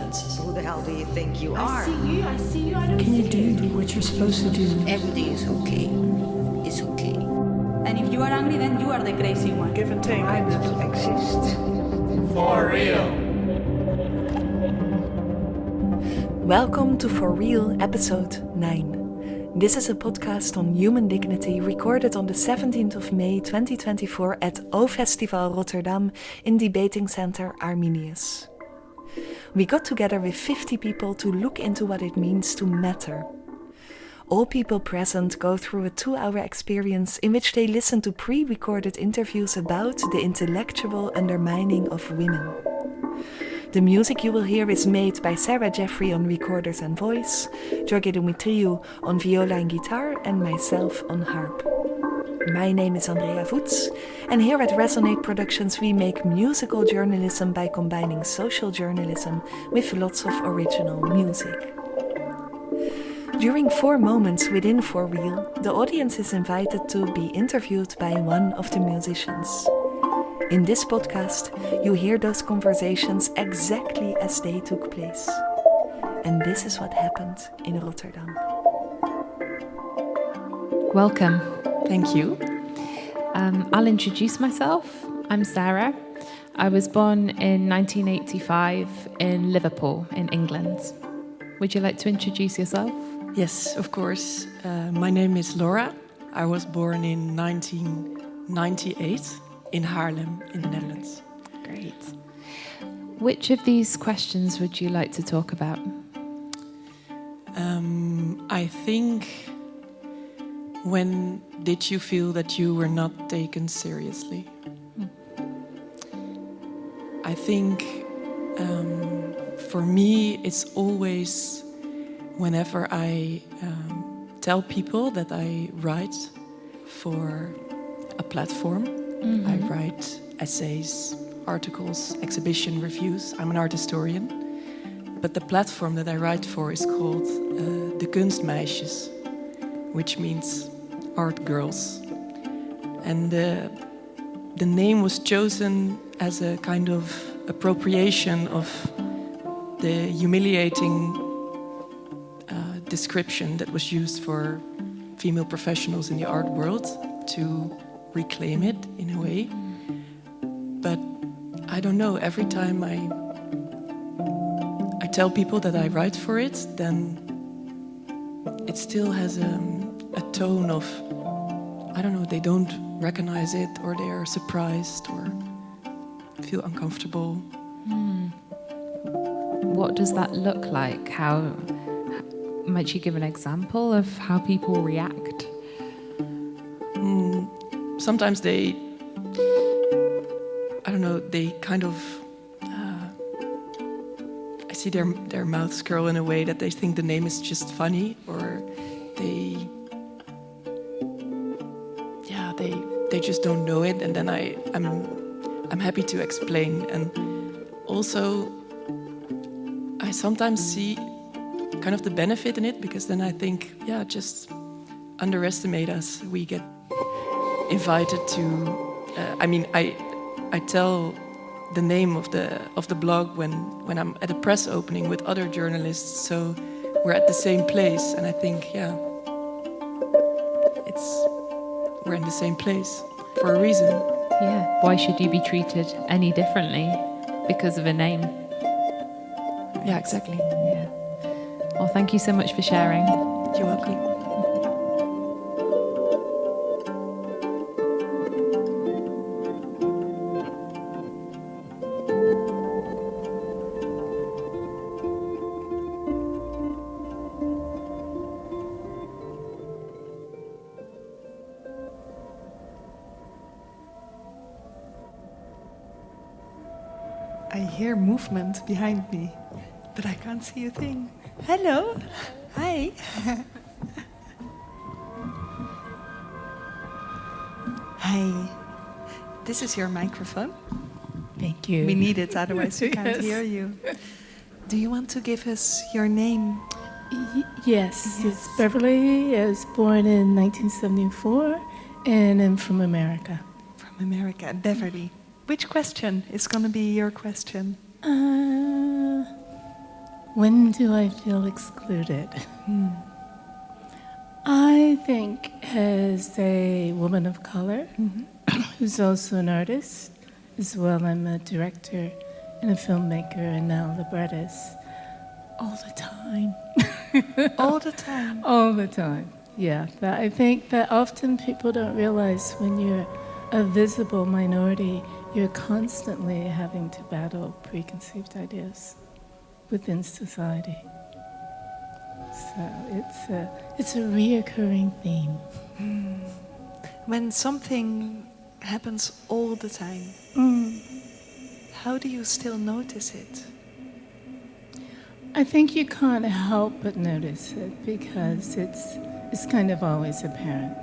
sentences. Who the hell do you think you are? I see you, I don't Can you see do what you're supposed to do? Everything is okay. It's okay. And if you are angry, then you are the crazy one. Give and take. I don't exist. For real. Welcome to For Real episode 9. This is a podcast on human dignity recorded on the 17th of May 2024 at O Festival Rotterdam in Debating Center Arminius. We got together with 50 people to look into what it means to matter. All people present go through a 2-hour experience in which they listen to pre-recorded interviews about the intellectual undermining of women. The music you will hear is made by Sarah Jeffrey on recorders and voice, Jorge Dumitriu on viola and guitar, and myself on harp. My name is Andrea Voets, and here at Resonate Productions we make musical journalism by combining social journalism with lots of original music. During 4 moments within For Real, the audience is invited to be interviewed by one of the musicians. In this podcast, you hear those conversations exactly as they took place. And this is what happened in Rotterdam. Welcome. Thank you. I'll introduce myself. I'm Sarah. I was born in 1985 in Liverpool, in England. Would you like to introduce yourself? Yes, of course. My name is Laura. I was born in 1998 in Haarlem, in the Netherlands. Great. Which of these questions would you like to talk about? I think, when did you feel that you were not taken seriously? I think for me it's always whenever I tell people that I write for a platform. I write essays, articles, exhibition reviews. I'm an art historian. But the platform that I write for is called the KunstMeisjes, which means art girls. And the name was chosen as a kind of appropriation of the humiliating description that was used for female professionals in the art world to reclaim it in a way. But I don't know, every time I tell people that I write for it, then it still has a tone of, I don't know, they don't recognize it, or they are surprised or feel uncomfortable. What does that look like? How might you give an example of how people react? Sometimes they, I don't know, they kind of, I see their mouths curl in a way that they think the name is just funny, or they just don't know it, and then I'm happy to explain. And also, I sometimes see kind of the benefit in it, because then I think, just underestimate us. We get invited to. I tell the name of the blog when I'm at a press opening with other journalists, so we're at the same place, and I think, we're in the same place for a reason. Yeah. Why should you be treated any differently because of a name? Yeah, exactly. Yeah. Well, thank you so much for sharing. You're welcome. I hear movement behind me, but I can't see a thing. Hello. Hi. Hi. This is your microphone. Thank you. We need it, otherwise we can't Yes. hear you. Do you want to give us your name? Yes, it's Beverly. I was born in 1974, and I'm from America. From America, Beverly. Which question is going to be your question? When do I feel excluded? I think as a woman of color, who's also an artist, as well I'm a director and a filmmaker and now librettist, all the time. All the time. All the time, yeah. But I think that often people don't realize when you're a visible minority, you're constantly having to battle preconceived ideas within society. So it's a reoccurring theme. When something happens all the time, how do you still notice it? I think you can't help but notice it because it's kind of always apparent.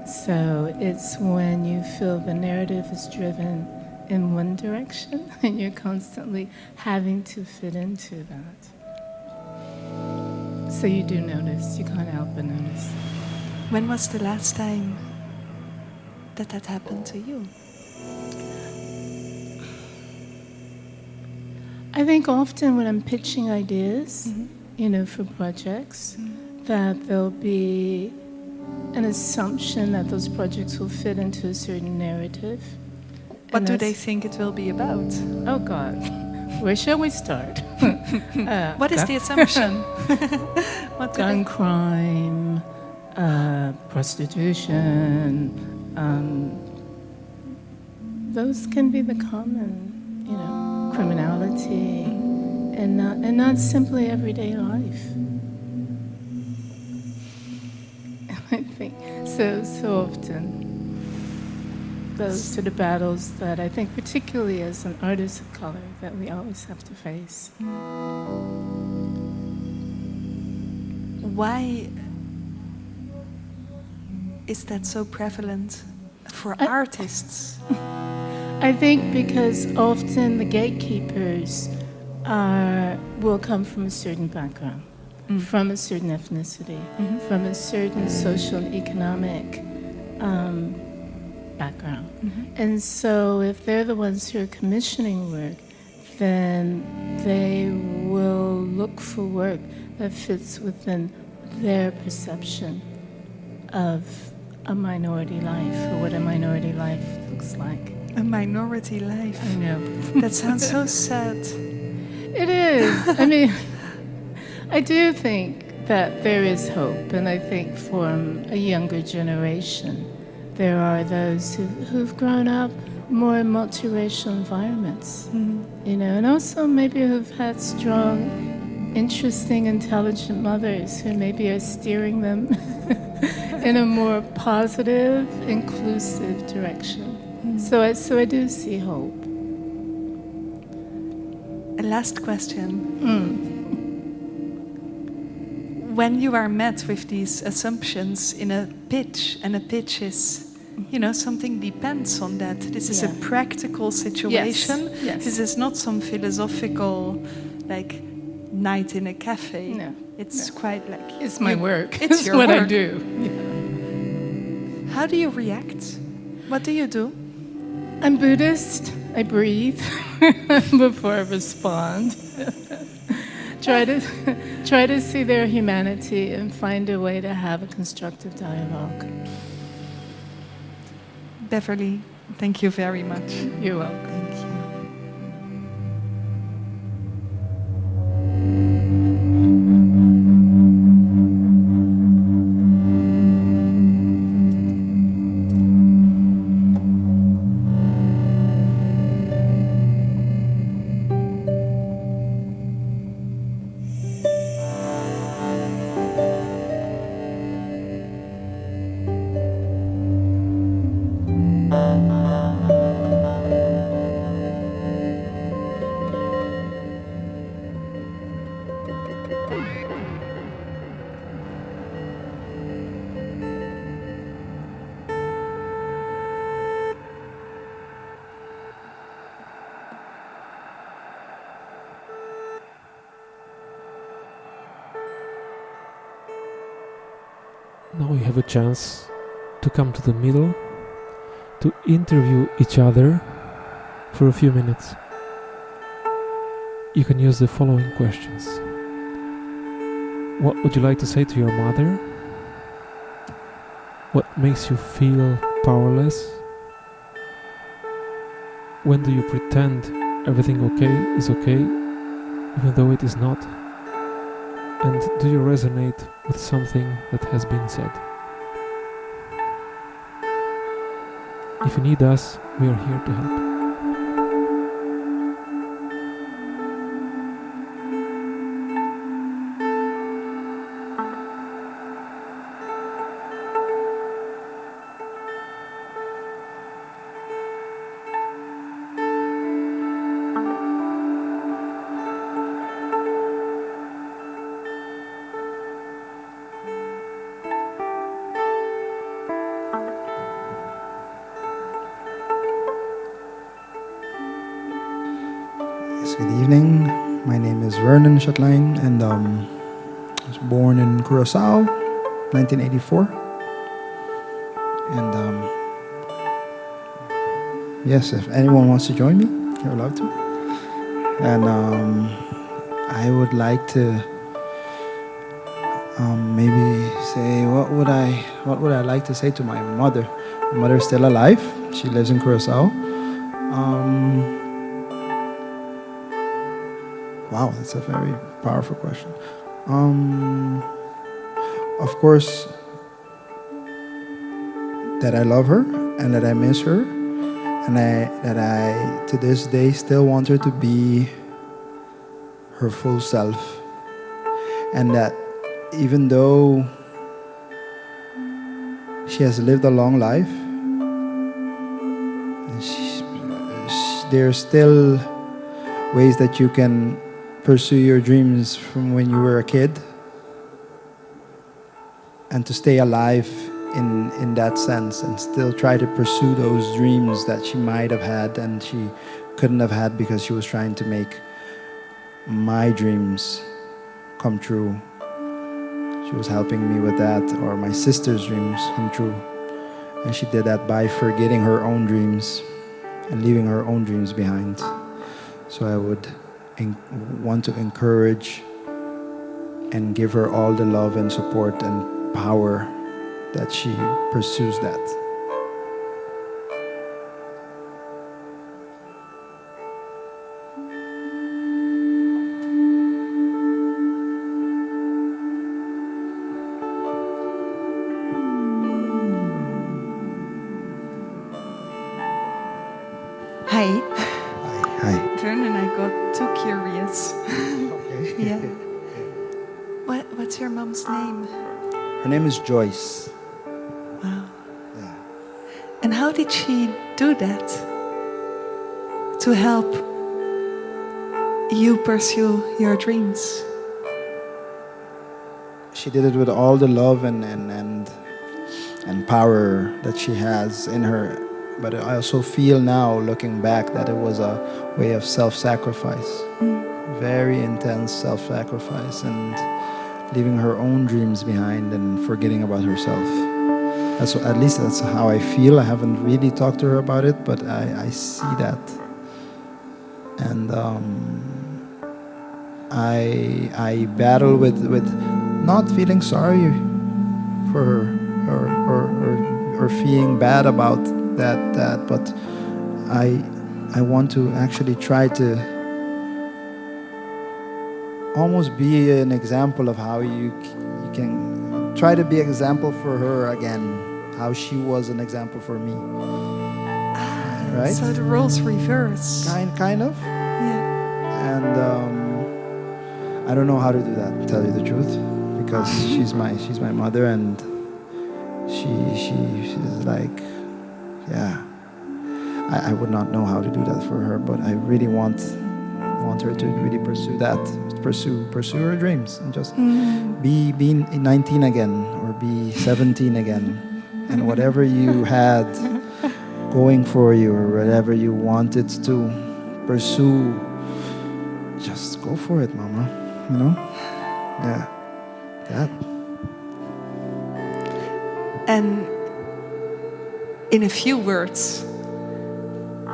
So it's when you feel the narrative is driven in one direction and you're constantly having to fit into that. So you do notice, you can't help but notice. When was the last time that happened to you? I think often when I'm pitching ideas, for projects, that there'll be an assumption that those projects will fit into a certain narrative. What do they think it will be about? Oh God, where shall we start? What is the assumption? Gun crime, prostitution, those can be the common, criminality, and not simply everyday life. I think so often those are the battles that I think, particularly as an artist of color, that we always have to face. Why is that so prevalent for artists? I think because often the gatekeepers will come from a certain background, from a certain ethnicity, from a certain social and economic background. And so if they're the ones who are commissioning work, then they will look for work that fits within their perception of a minority life, or what a minority life looks like. A minority life. I know. That sounds so sad. It is. I mean, I do think that there is hope, and I think for a younger generation, there are those who've grown up more in multiracial environments, and also maybe who've had strong, interesting, intelligent mothers who maybe are steering them in a more positive, inclusive direction. So I do see hope. A last question. When you are met with these assumptions in a pitch, and a pitch is, something depends on that. This is a practical situation. Yes. This is not some philosophical, night in a cafe. No. It's quite like... It's my work. It's your what work. I do. Yeah. How do you react? What do you do? I'm Buddhist. I breathe before I respond. Try to see their humanity and find a way to have a constructive dialogue. Beverly, thank you very much. You're welcome. Thank you. Now we have a chance to come to the middle, to interview each other for a few minutes. you can use the following questions. What would you like to say to your mother? What makes you feel powerless? When do you pretend everything is okay, even though it is not? And do you resonate with something that has been said? If you need us, we are here to help. Good evening. My name is Vernon and I was born in Curaçao, 1984. And yes, if anyone wants to join me, you're allowed to. And I would like to maybe say what would I like to say to my mother. My mother is still alive. She lives in Curaçao. Wow, that's a very powerful question. Of course, that I love her and that I miss her, and that I to this day still want her to be her full self, and that even though she has lived a long life, there's still ways that you can pursue your dreams from when you were a kid, and to stay alive in that sense and still try to pursue those dreams that she might have had and she couldn't have had because she was trying to make my dreams come true. She was helping me with that, or my sister's dreams come true. And she did that by forgetting her own dreams and leaving her own dreams behind. So I would want to encourage and give her all the love and support and power that she pursues that. Hi. Hi. Vernon, I got too curious. Okay. Yeah. What's your mom's name? Her name is Joyce. Wow. Yeah. And how did she do that? To help you pursue your dreams? She did it with all the love and power that she has in her. But I also feel now, looking back, that it was a way of self-sacrifice. Very intense self-sacrifice and leaving her own dreams behind and forgetting about herself. At least that's how I feel. I haven't really talked to her about it, but I see that. And I battle with not feeling sorry for her or feeling bad about that, but I want to actually try to almost be an example of how you can try to be an example for her again, how she was an example for me. Right? So the roles reverse. Kind of. Yeah. And I don't know how to do that, to tell you the truth, because she's my mother, and she's like, yeah. I would not know how to do that for her, but I really want her to really pursue that, pursue her dreams, and just be 19 again, or be 17 again, and whatever you had going for you, or whatever you wanted to pursue, just go for it, mama. You know? Yeah. That. And in a few words,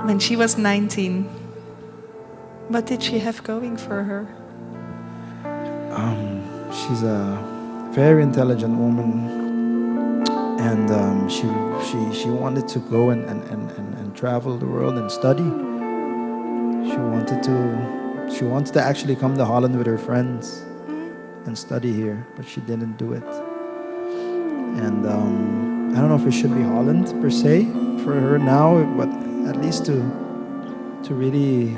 when she was 19, What did she have going for her? She's a very intelligent woman, and she wanted to go and travel the world and study. She wanted to actually come to Holland with her friends and study here, but she didn't do it. And I don't know if it should be Holland per se for her now, but at least to really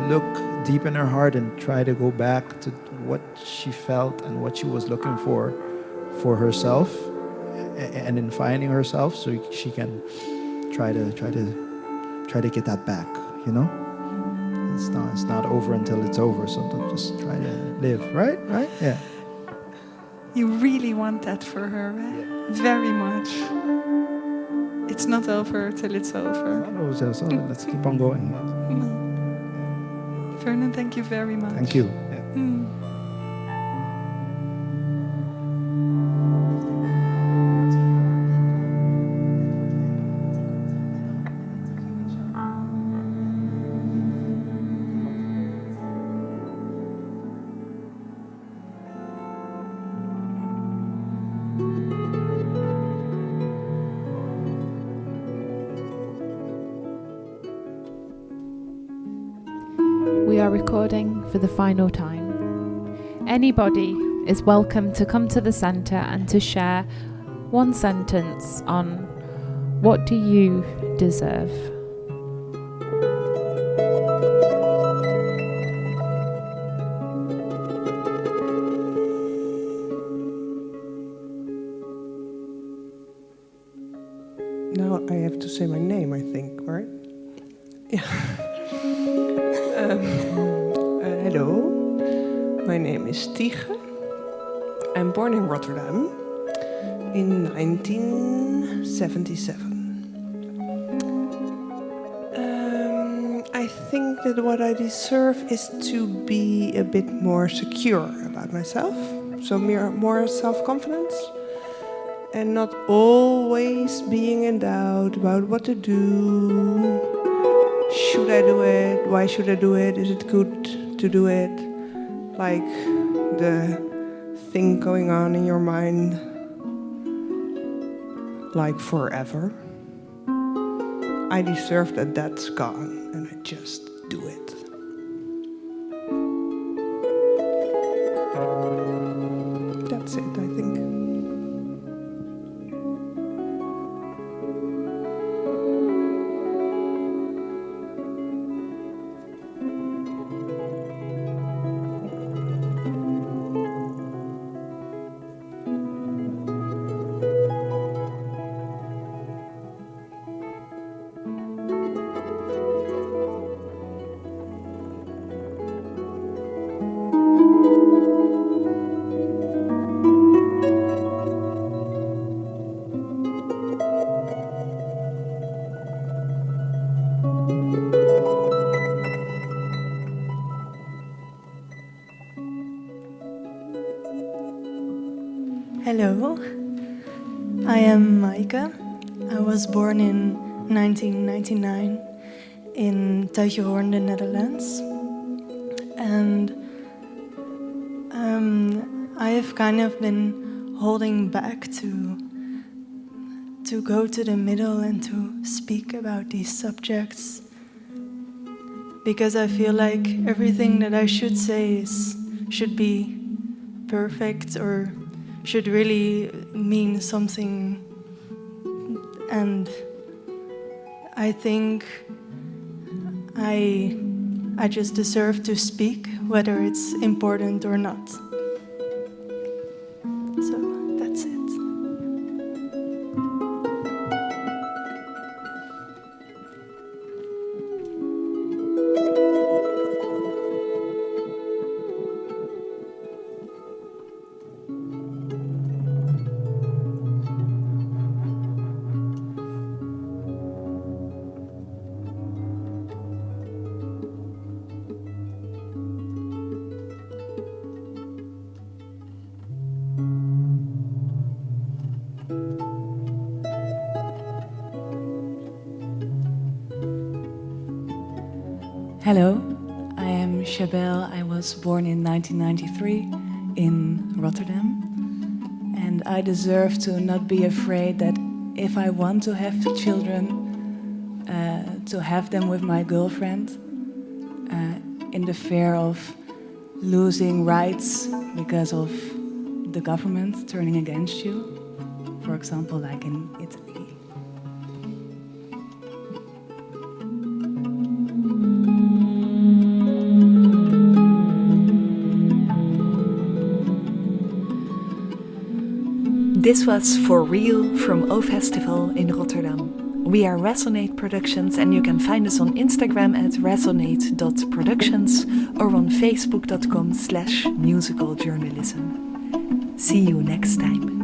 look deep in her heart and try to go back to what she felt and what she was looking for herself, and in finding herself, so she can try to get that back. You know, it's not over until it's over. So just try to live, right? Yeah. You really want that for her, right? Very much. It's not over till it's over. So let's keep on going. Vernon, thank you very much. Thank you. We are recording for the final time. Anybody is welcome to come to the centre and to share one sentence on what do you deserve. Now I have to say my name, I think, right? Yeah. Hello, my name is Tige. I'm born in Rotterdam in 1977. I think that what I deserve is to be a bit more secure about myself, so more self-confidence, and not always being in doubt about what to do. Should I do it? Why should I do it? Is it good to do it? Like the thing going on in your mind, like forever. I deserve that that's gone, and I just do it. That's it, I think. Hello, I am Maaike. I was born in 1999 in Tuitjehoorn, the Netherlands. And I have kind of been holding back to go to the middle and to speak about these subjects, because I feel like everything that I should say should be perfect or should really mean something, and I think I just deserve to speak, whether it's important or not. So that's it. Hello, I am Chabelle. I was born in 1993 in Rotterdam. And I deserve to not be afraid that if I want to have children, to have them with my girlfriend, in the fear of losing rights because of the government turning against you. For example, like in Italy. This was For Real from O Festival in Rotterdam. We are Resonate Productions and you can find us on Instagram at resonate.productions or on facebook.com/musicaljournalism. See you next time.